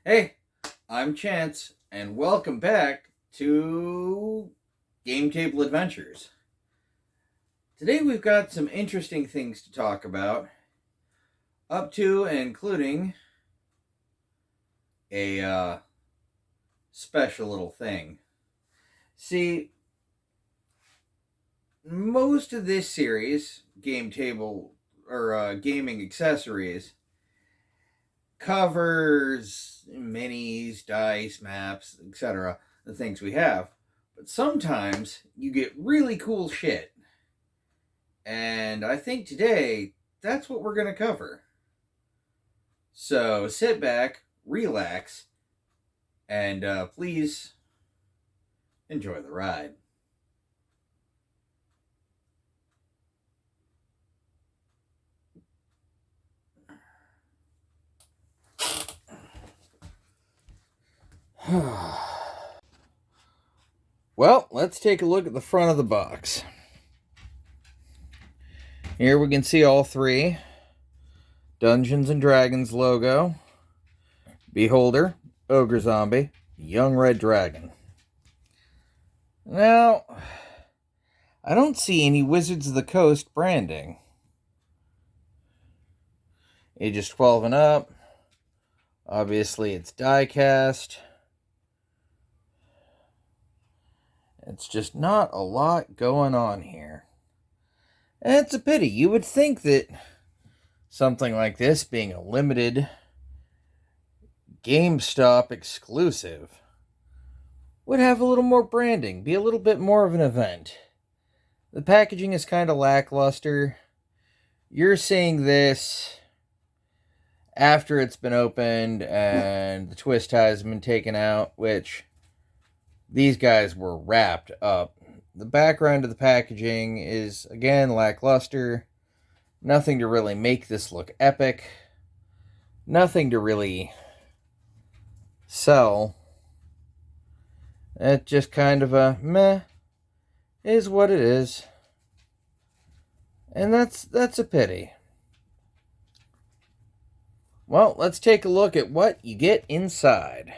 Hey, I'm Chance, and welcome back to Game Table Adventures. Today we've got some interesting things to talk about, up to and including a special little thing. See, most of this series, Game Table or Gaming Accessories, covers minis, dice, maps, etc., the things we have. But sometimes you get really cool shit. And I think today that's what we're going to cover. So sit back, relax, and please enjoy the ride. Well, let's take a look at the front of the box. Here we can see all three Dungeons and Dragons logo, Beholder, Ogre Zombie, Young Red Dragon. Now, I don't see any Wizards of the Coast branding. Ages 12 and up. Obviously, it's die cast. It's just not a lot going on here. And it's a pity. You would think that something like this, being a limited GameStop exclusive, would have a little more branding, be a little bit more of an event. The packaging is kind of lackluster. You're seeing this after it's been opened and the twist ties have been taken out, which these guys were wrapped up. The background of the packaging is, again, lackluster. Nothing to really make this look epic. Nothing to really sell. It's just kind of a meh is what it is. And that's a pity. Well, let's take a look at what you get inside.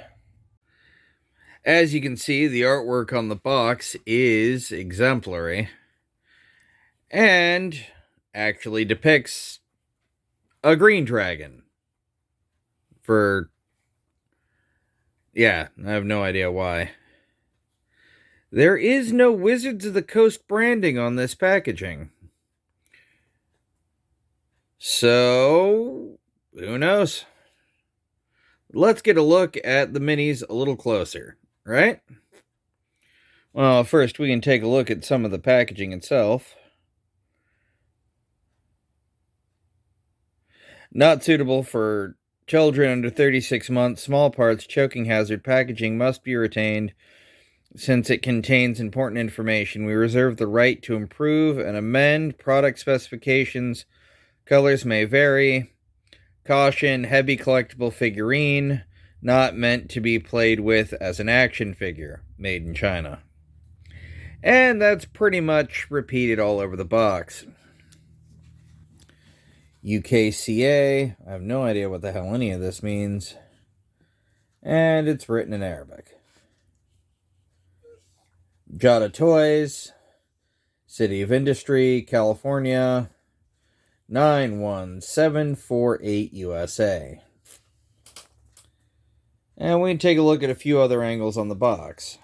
As you can see, the artwork on the box is exemplary and actually depicts a green dragon. I have no idea why. There is no Wizards of the Coast branding on this packaging. So, who knows? Let's get a look at the minis a little closer, right? Well, first we can take a look at some of the packaging itself. Not suitable for children under 36 months. Small parts, choking hazard. Packaging must be retained since it contains important information. We reserve the right to improve and amend product specifications. Colors may vary. Caution, heavy collectible figurine, not meant to be played with as an action figure, made in China. And that's pretty much repeated all over the box. UKCA, I have no idea what the hell any of this means. And it's written in Arabic. Jada Toys, City of Industry, California, 91748 USA. And we can take a look at a few other angles on the box.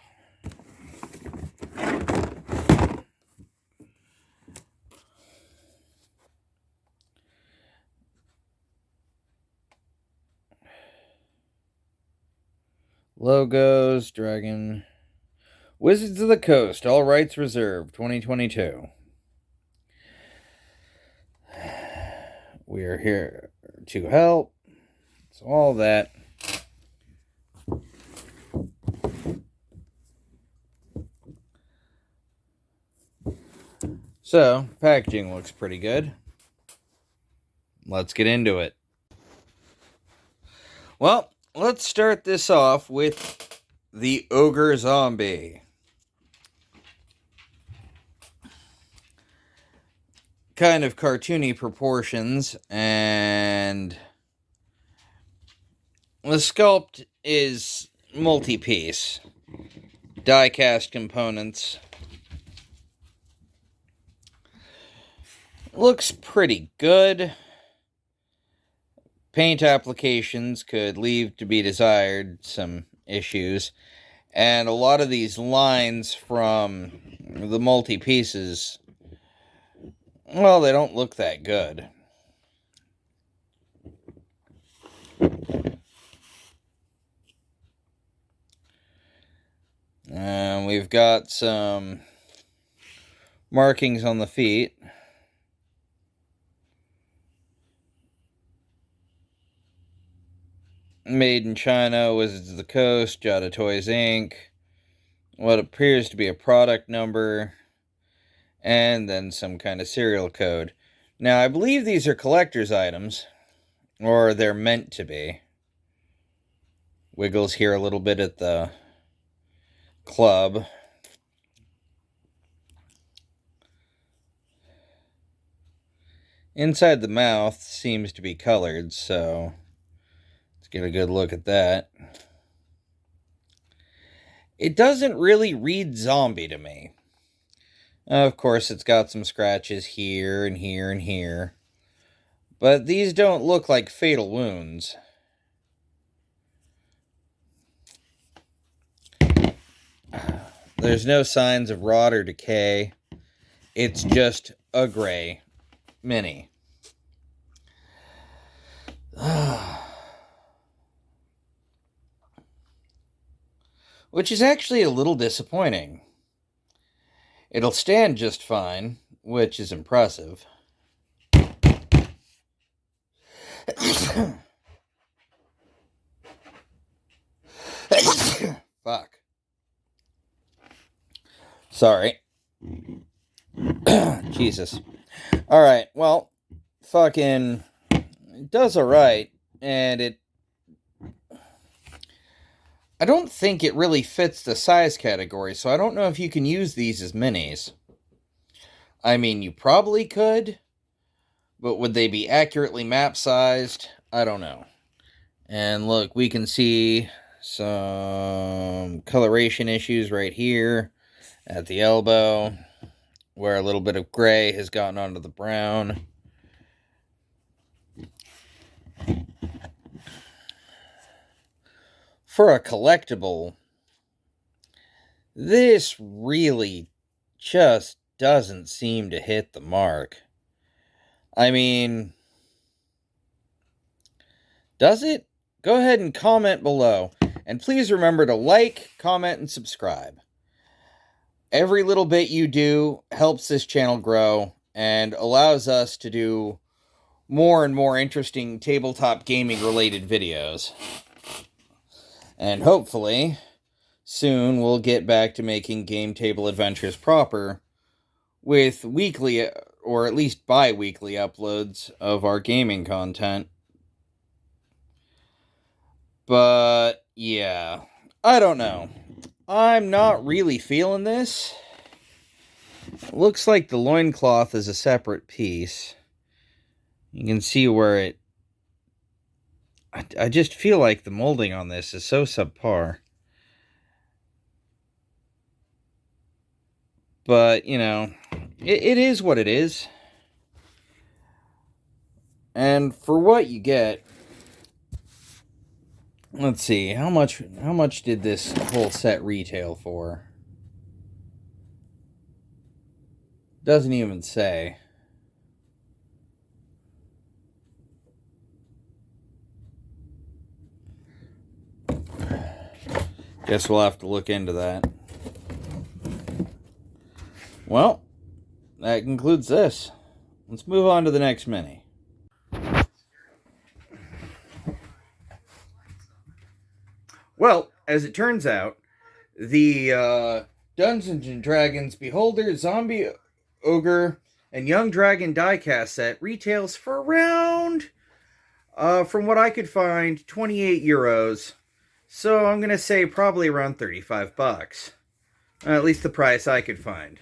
Logos, Dragon. Wizards of the Coast, all rights reserved, 2022. We are here to help. So all that. So, packaging looks pretty good. Let's get into it. Well, let's start this off with the Ogre Zombie. Kind of cartoony proportions, and The sculpt is multi-piece. Die-cast components. Looks pretty good. Paint applications could leave to be desired, some issues. And a lot of these lines from the multi-pieces, well, they don't look that good. And we've got some markings on the feet. Made in China, Wizards of the Coast, Jada Toys Inc. What appears to be a product number, and then some kind of serial code. Now, I believe these are collector's items, or they're meant to be. Wiggles here a little bit at the club. Inside the mouth seems to be colored, so let's get a good look at that. It doesn't really read zombie to me. Of course, it's got some scratches here and here and here. But these don't look like fatal wounds. There's no signs of rot or decay. It's just a gray mini. Which is actually a little disappointing. It'll stand just fine, which is impressive. Fuck. Sorry. Jesus. Alright, well, fucking, it does alright, and I don't think it really fits the size category, so I don't know if you can use these as minis. I mean, you probably could, but would they be accurately map-sized? I don't know. And look, we can see some coloration issues right here at the elbow, where a little bit of gray has gotten onto the brown. For a collectible, this really just doesn't seem to hit the mark. I mean, does it? Go ahead and comment below. And please remember to like, comment, and subscribe. Every little bit you do helps this channel grow and allows us to do more and more interesting tabletop gaming related videos. And hopefully, soon we'll get back to making Game Table Adventures proper with weekly, or at least bi-weekly uploads of our gaming content. But, yeah, I don't know. I'm not really feeling this. It looks like the loincloth is a separate piece. You can see where it... I just feel like the molding on this is so subpar. But, you know, it is what it is. And for what you get... Let's see, how much did this whole set retail for? Doesn't even say. Guess we'll have to look into that. Well, that concludes this. Let's move on to the next mini. Well, as it turns out, the Dungeons & Dragons Beholder, Zombie Ogre, and Young Dragon diecast set retails for around, from what I could find, 28 euros. So I'm going to say probably around 35 bucks. At least the price I could find.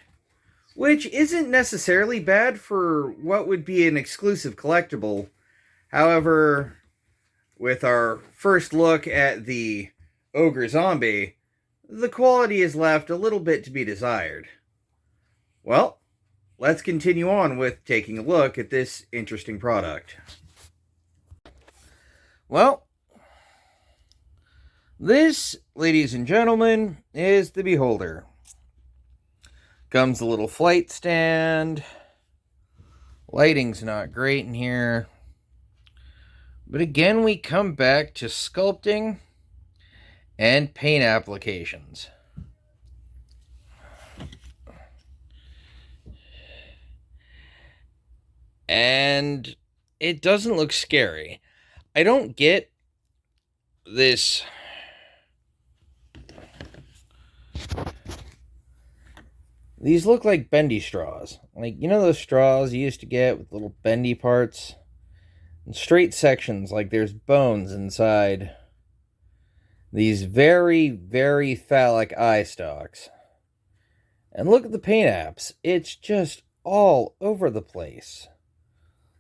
Which isn't necessarily bad for what would be an exclusive collectible. However, with our first look at the ogre zombie, the quality is left a little bit to be desired. Well, let's continue on with taking a look at this interesting product. Well, this, ladies and gentlemen, is the Beholder. Comes a little flight stand. Lighting's not great in here. But again, we come back to sculpting and paint applications. And it doesn't look scary. I don't get this. These look like bendy straws. Like, you know those straws you used to get with little bendy parts? And straight sections, like there's bones inside. These very, very phallic eye stalks. And look at the paint apps. It's just all over the place.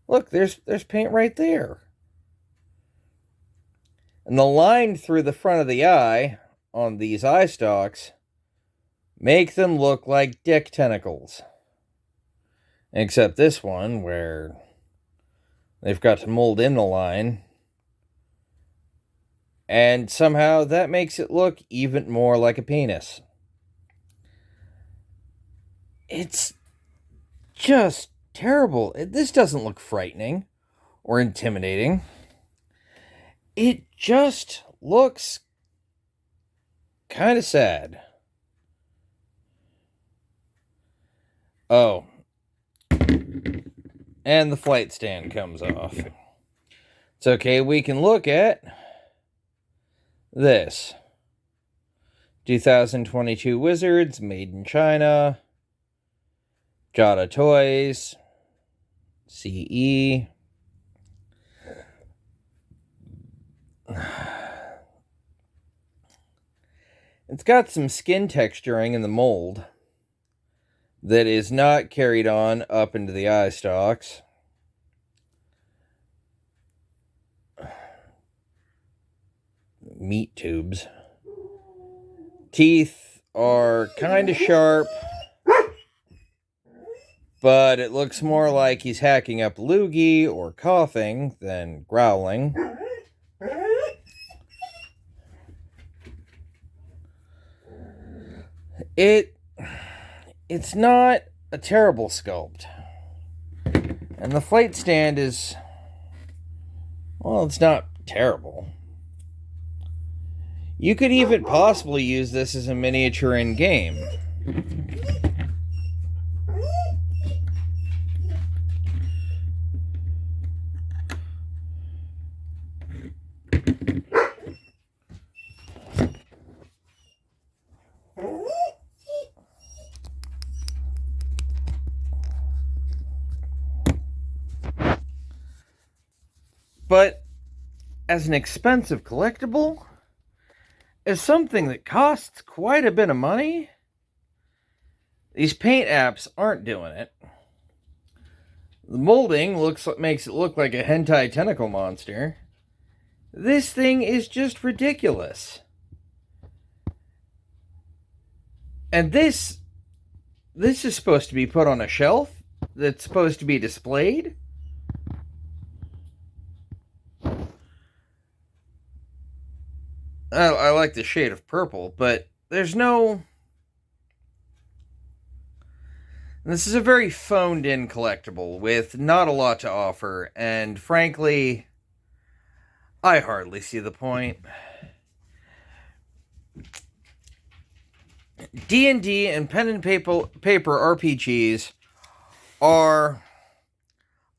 Look, there's paint right there. And the line through the front of the eye on these eye stalks make them look like dick tentacles. Except this one, where they've got to mold in the line. And somehow that makes it look even more like a penis. It's just terrible. This doesn't look frightening or intimidating. It just looks kind of sad. Oh. And the flight stand comes off. It's okay, we can look at this. 2022 Wizards, made in China. Jada Toys. CE. It's got some skin texturing in the mold that is not carried on up into the eye stalks. Meat tubes. Teeth are kind of sharp, but it looks more like he's hacking up loogie or coughing than growling. It's not a terrible sculpt. And the flight stand is, well, it's not terrible. You could even possibly use this as a miniature in-game. But as an expensive collectible, as something that costs quite a bit of money, these paint apps aren't doing it. The molding makes it look like a hentai tentacle monster. This thing is just ridiculous. And this is supposed to be put on a shelf that's supposed to be displayed. I like the shade of purple, but there's no... This is a very phoned-in collectible with not a lot to offer, and frankly, I hardly see the point. D&D and pen and paper RPGs are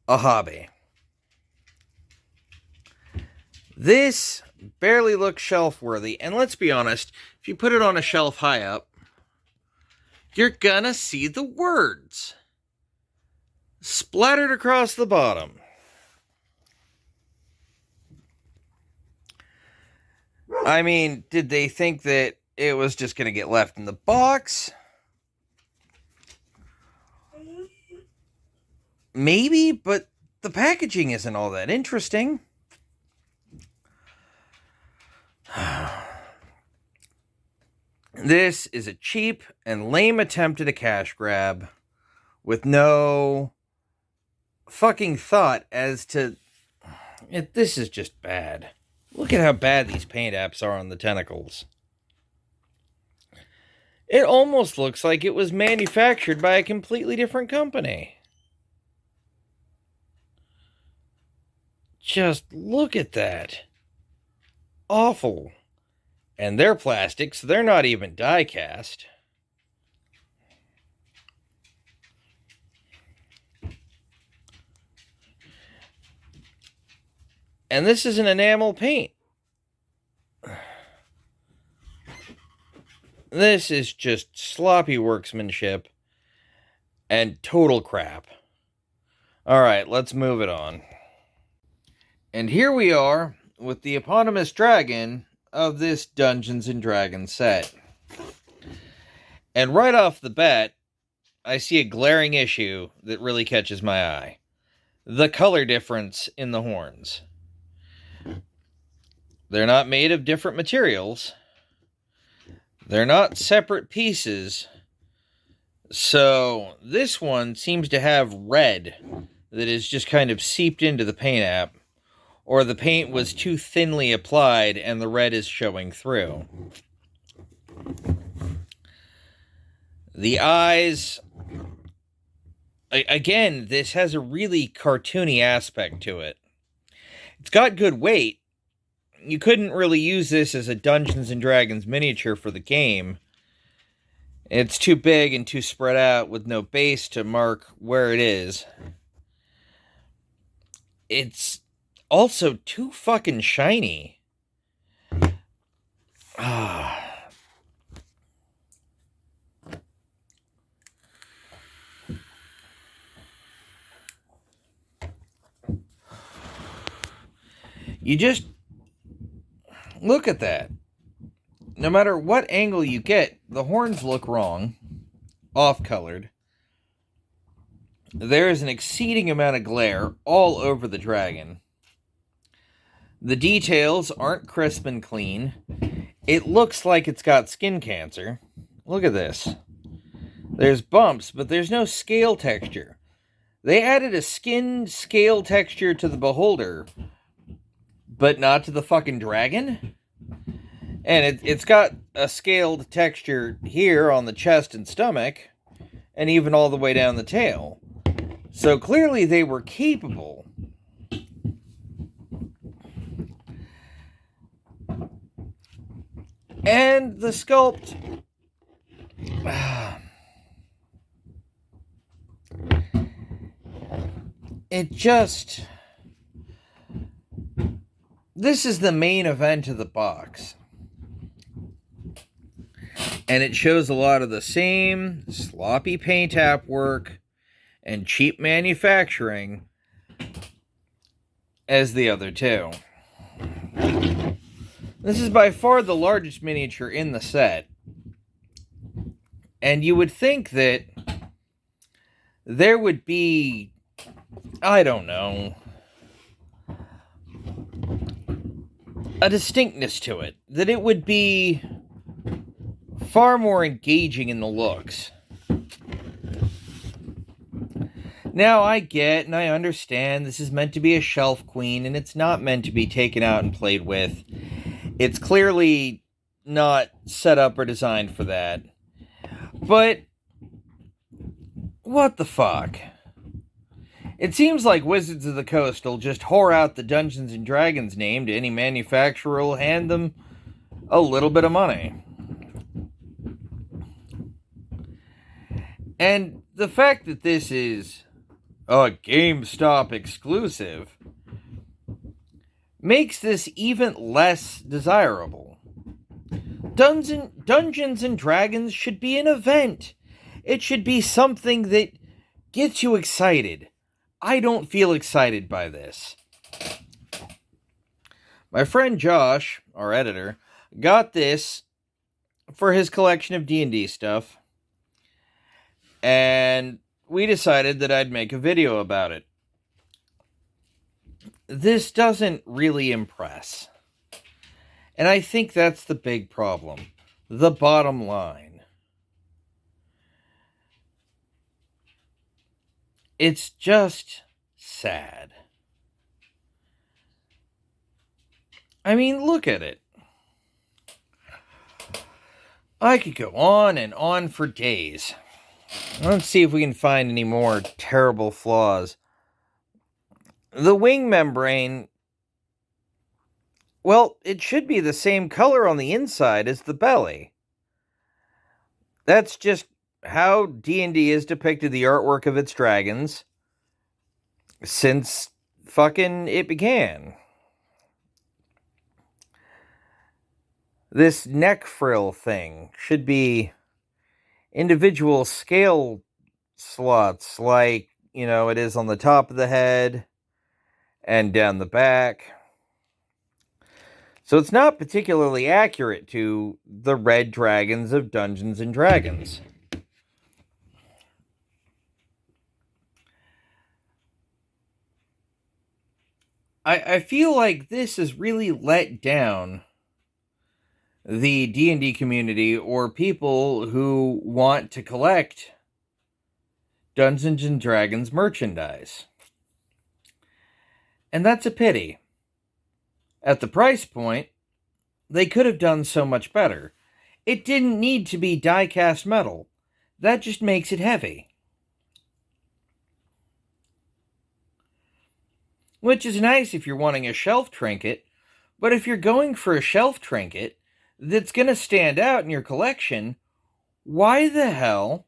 a hobby. This barely looks shelf-worthy, and let's be honest, if you put it on a shelf high up, you're gonna see the words splattered across the bottom. I mean, did they think that it was just gonna get left in the box? Maybe, but the packaging isn't all that interesting. This is a cheap and lame attempt at a cash grab with no fucking thought as to... This is just bad. Look at how bad these paint apps are on the tentacles. It almost looks like it was manufactured by a completely different company. Just look at that. Awful. And they're plastic, so they're not even die cast. And this is an enamel paint. This is just sloppy workmanship and total crap. Alright, let's move it on. And here we are with the eponymous dragon of this Dungeons & Dragons set. And right off the bat, I see a glaring issue that really catches my eye. The color difference in the horns. They're not made of different materials. They're not separate pieces. So this one seems to have red that is just kind of seeped into the paint app. Or the paint was too thinly applied and the red is showing through. The eyes... Again, this has a really cartoony aspect to it. It's got good weight. You couldn't really use this as a Dungeons & Dragons miniature for the game. It's too big and too spread out with no base to mark where it is. It's also too fucking shiny. You just look at that. No matter what angle you get, the horns look wrong, off-colored. There is an exceeding amount of glare all over the dragon. The details aren't crisp and clean. It looks like it's got skin cancer. Look at this. There's bumps, but there's no scale texture. They added a skin scale texture to the beholder, but not to the fucking dragon? And it's got a scaled texture here on the chest and stomach, and even all the way down the tail. So clearly they were capable. And the sculpt... It just... This is the main event of the box. And it shows a lot of the same sloppy paint app work and cheap manufacturing as the other two. This is by far the largest miniature in the set. And you would think that there would be, I don't know, a distinctness to it. That it would be far more engaging in the looks. Now, I get and I understand this is meant to be a shelf queen, and it's not meant to be taken out and played with. It's clearly not set up or designed for that. But, what the fuck? It seems like Wizards of the Coast will just whore out the Dungeons & Dragons name to any manufacturer who will hand them a little bit of money. And the fact that this is a GameStop exclusive makes this even less desirable. Dungeons & Dragons should be an event. It should be something that gets you excited. I don't feel excited by this. My friend Josh, our editor, got this for his collection of D&D stuff. And we decided that I'd make a video about it. This doesn't really impress. And I think that's the big problem. the bottom line. It's just sad. I mean, look at it. I could go on and on for days. Let's see if we can find any more terrible flaws. The wing membrane, well, it should be the same color on the inside as the belly. That's just how D&D has depicted the artwork of its dragons since fucking it began. This neck frill thing should be individual scale slots like, it is on the top of the head and down the back. So it's not particularly accurate to the red dragons of Dungeons and Dragons. I feel like this has really let down the D&D community or people who want to collect Dungeons and Dragons merchandise. And that's a pity. At the price point, they could have done so much better. It didn't need to be die-cast metal. That just makes it heavy. Which is nice if you're wanting a shelf trinket, but if you're going for a shelf trinket that's going to stand out in your collection, why the hell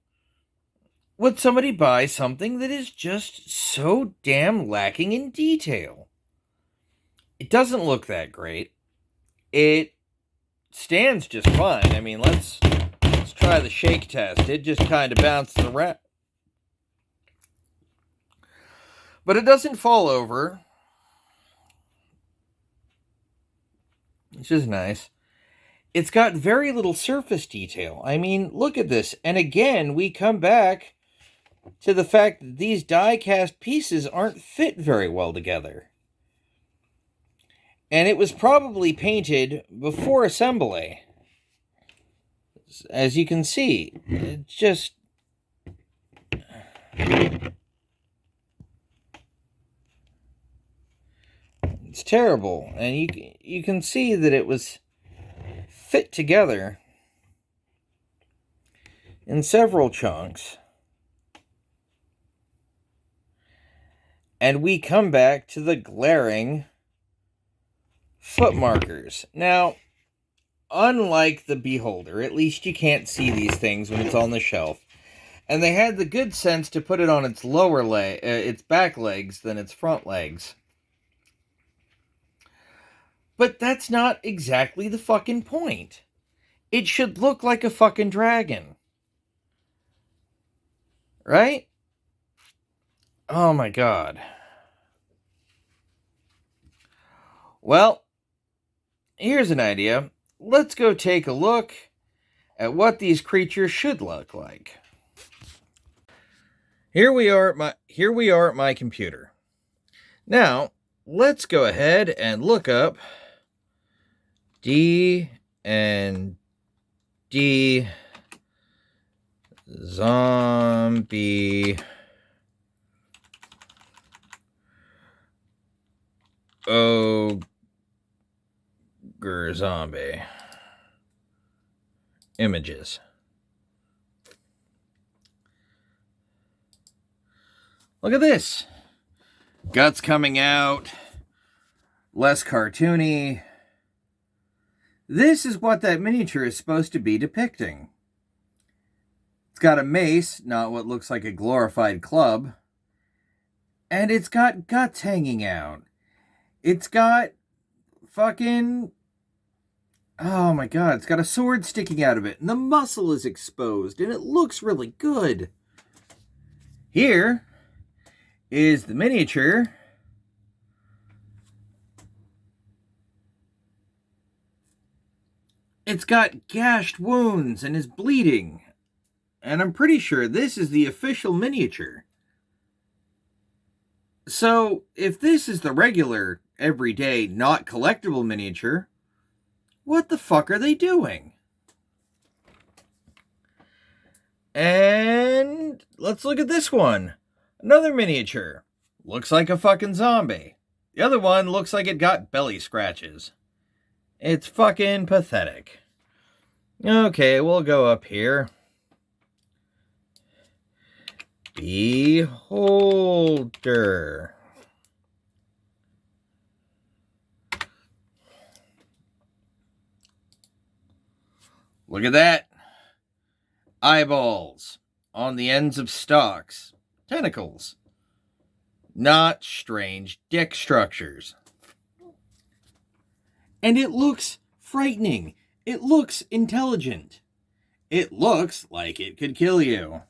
would somebody buy something that is just so damn lacking in detail? It doesn't look that great. It stands just fine. I mean, let's try the shake test. It just kind of bounces around. But it doesn't fall over. Which is nice. It's got very little surface detail. I mean, look at this. And again, we come back to the fact that these die-cast pieces aren't fit very well together. And it was probably painted before assembly. As you can see, it's just... It's terrible. And you can see that it was fit together in several chunks. And we come back to the glaring foot markers. Now, unlike the beholder, at least you can't see these things when it's on the shelf. And they had the good sense to put it on its its back legs than its front legs. But that's not exactly the fucking point. It should look like a fucking dragon. Right? Oh my god. Well, here's an idea. Let's go take a look at what these creatures should look like. Here we are at my computer. Now, let's go ahead and look up D&D zombie ogre zombie images. Look at this. Guts coming out. Less cartoony. This is what that miniature is supposed to be depicting. It's got a mace, not what looks like a glorified club. And it's got guts hanging out. It's got fucking... Oh my god, it's got a sword sticking out of it. And the muscle is exposed. And it looks really good. Here is the miniature. It's got gashed wounds and is bleeding. And I'm pretty sure this is the official miniature. So, if this is the regular, everyday, not collectible miniature, what the fuck are they doing? And let's look at this one. Another miniature. Looks like a fucking zombie. The other one looks like it got belly scratches. It's fucking pathetic. Okay, we'll go up here. Beholder. Look at that. Eyeballs on the ends of stalks. Tentacles. Not strange dick structures. And it looks frightening. It looks intelligent. It looks like it could kill you.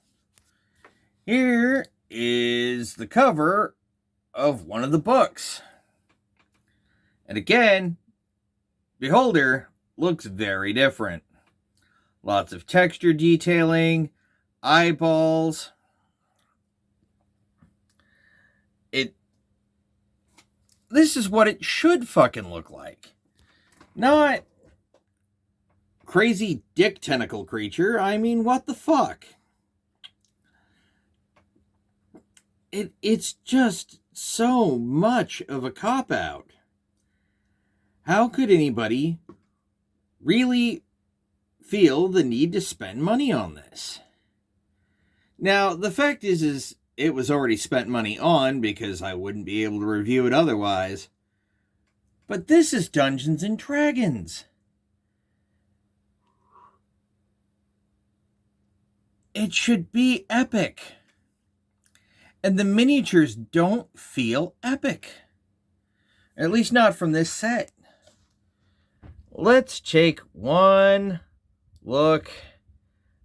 Here is the cover of one of the books. And again, Beholder looks very different. Lots of texture detailing, eyeballs. This is what it should fucking look like. Not crazy dick tentacle creature. I mean, what the fuck? It's just so much of a cop-out. How could anybody really feel the need to spend money on this? Now, the fact is it was already spent money on because I wouldn't be able to review it otherwise. But this is Dungeons and Dragons. It should be epic. And the miniatures don't feel epic. At least not from this set. Let's take one look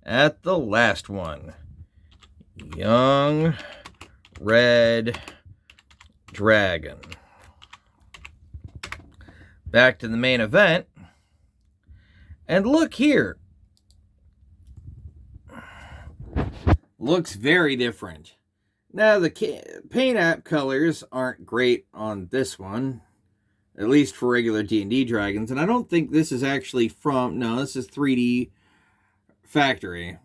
at the last one. Young Red Dragon. Back to the main event. And look here. Looks very different. Now, the paint app colors aren't great on this one. At least for regular D&D dragons. And I don't think this is actually from... No, this is 3D Factory.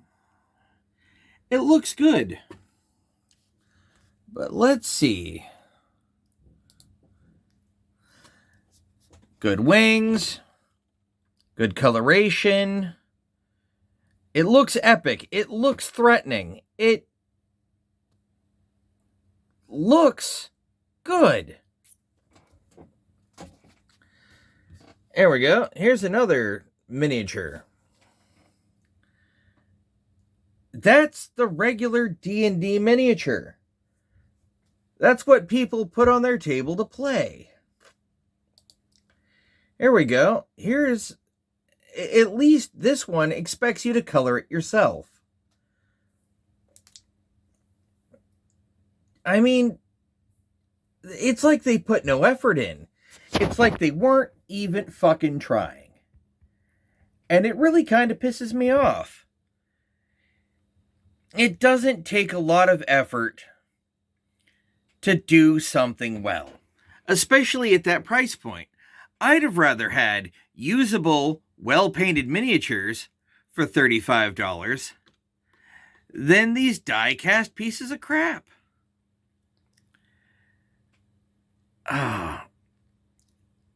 It looks good. But let's see. Good wings. Good coloration. It looks epic. It looks threatening. It looks good. There we go. Here's another miniature. That's the regular D&D miniature. That's what people put on their table to play. Here we go. Here's... At least this one expects you to color it yourself. I mean, it's like they put no effort in. It's like they weren't even fucking trying. And it really kind of pisses me off. It doesn't take a lot of effort to do something well. Especially at that price point. I'd have rather had usable, well-painted miniatures for $35 than these die-cast pieces of crap.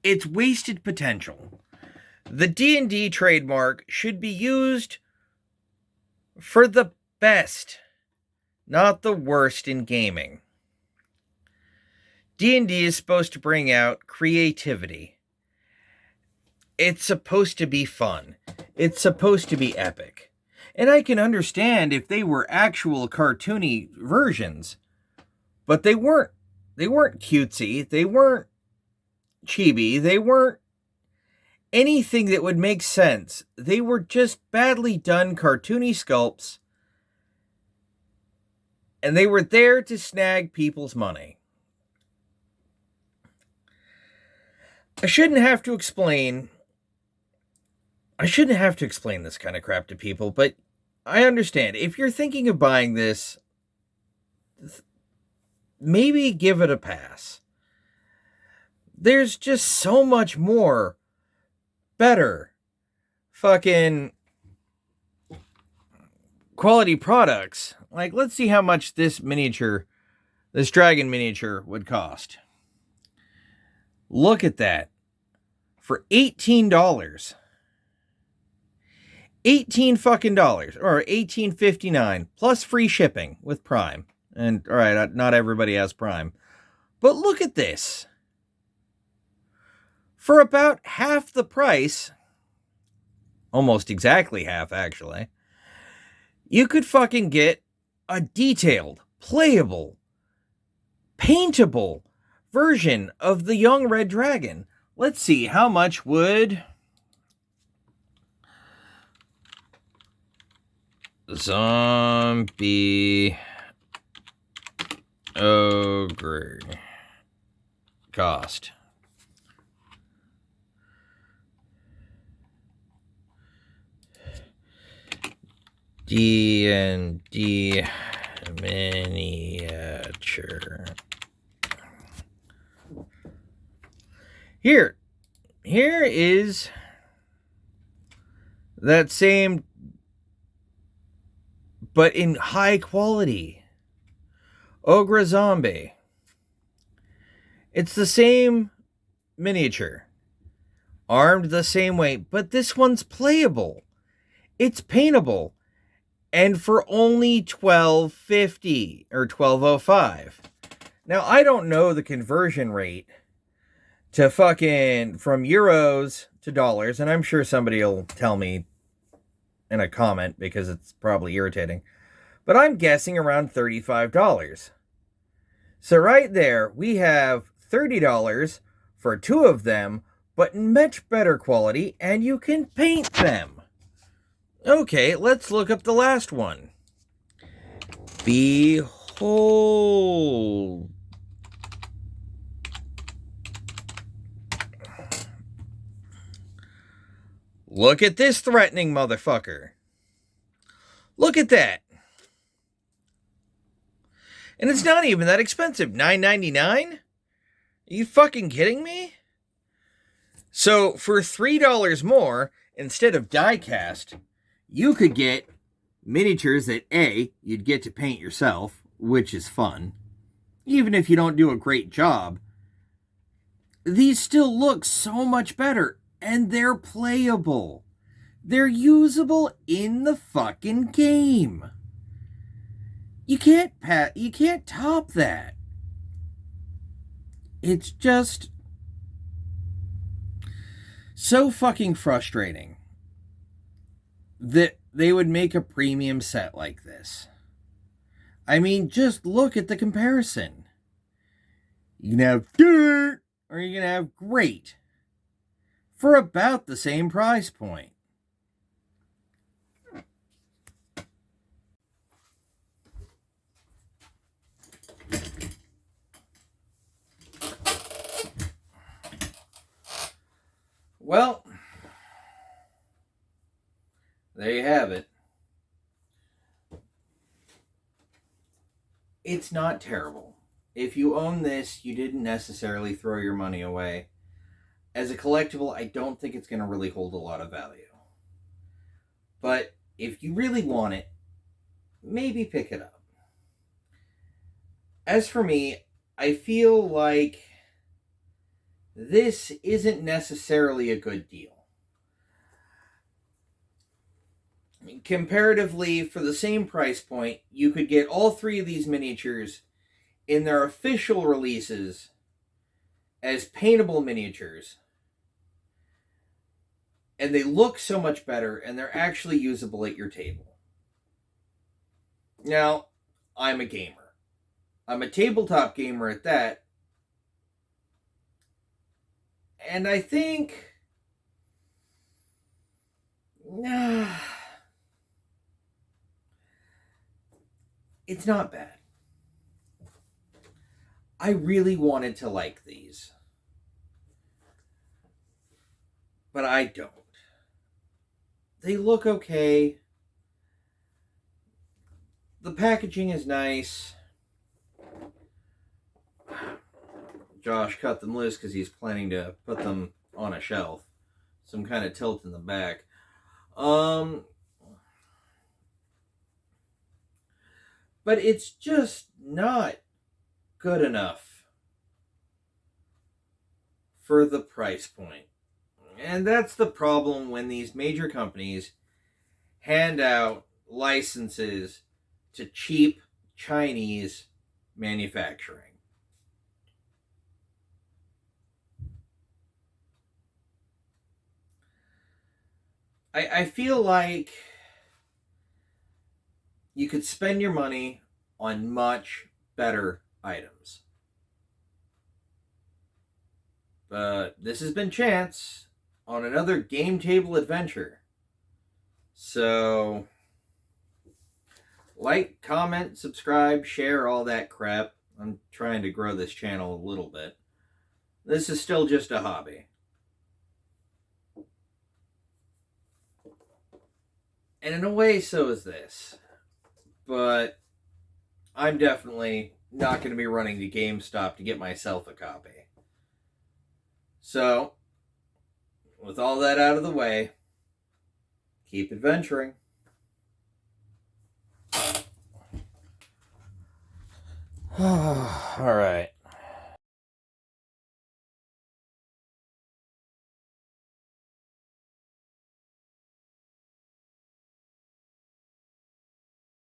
It's wasted potential. The D&D trademark should be used for the best, not the worst in gaming. D&D is supposed to bring out creativity. It's supposed to be fun. It's supposed to be epic. And I can understand if they were actual cartoony versions, but they weren't. They weren't cutesy. They weren't chibi. They weren't anything that would make sense. They were just badly done cartoony sculpts, and they were there to snag people's money. I shouldn't have to explain this kind of crap to people, but I understand. If you're thinking of buying this, maybe give it a pass. There's just so much more better fucking quality products. Like, let's see how much this dragon miniature would cost. Look at that. For $18. $18 fucking dollars, or $18.59 plus free shipping with Prime. And all right, not everybody has Prime. But look at this. For about half the price, almost exactly half actually, you could fucking get a detailed, playable, paintable version of the young red dragon. Let's see, how much would Zombie Ogre cost? D&D miniature. Here is that same, but in high quality, Ogre Zombie. It's the same miniature, armed the same way, but this one's playable. It's paintable. And for only $12.50 or $12.05. Now, I don't know the conversion rate to fucking from euros to dollars, and I'm sure somebody will tell me in a comment because it's probably irritating. But I'm guessing around $35. So right there, we have $30 for two of them, but in much better quality, and you can paint them. Okay, let's look up the last one. Behold. Look at this threatening motherfucker. Look at that. And it's not even that expensive. $9.99? Are you fucking kidding me? So for $3 more, instead of die cast, you could get miniatures that A, you'd get to paint yourself, which is fun. Even if you don't do a great job, these still look so much better, and they're playable. They're usable in the fucking game. You can't top that. It's just so fucking frustrating that they would make a premium set like this. I mean, just look at the comparison. You can have dirt, or you can have great, for about the same price point. Well, there you have it. It's not terrible. If you own this, you didn't necessarily throw your money away. As a collectible, I don't think it's going to really hold a lot of value. But if you really want it, maybe pick it up. As for me, I feel like this isn't necessarily a good deal. Comparatively, for the same price point, you could get all three of these miniatures in their official releases as paintable miniatures. And they look so much better, and they're actually usable at your table. Now, I'm a gamer. I'm a tabletop gamer at that. And I think it's not bad. I really wanted to like these, but I don't. They look okay. The packaging is nice. Josh cut them loose because he's planning to put them on a shelf. Some kind of tilt in the back. But it's just not good enough for the price point. And that's the problem when these major companies hand out licenses to cheap Chinese manufacturing. I feel like you could spend your money on much better items. But this has been Chance on another game table adventure. So, like, comment, subscribe, share, all that crap. I'm trying to grow this channel a little bit. This is still just a hobby. And in a way, so is this. But I'm definitely not going to be running to GameStop to get myself a copy. So, with all that out of the way, keep adventuring. All right.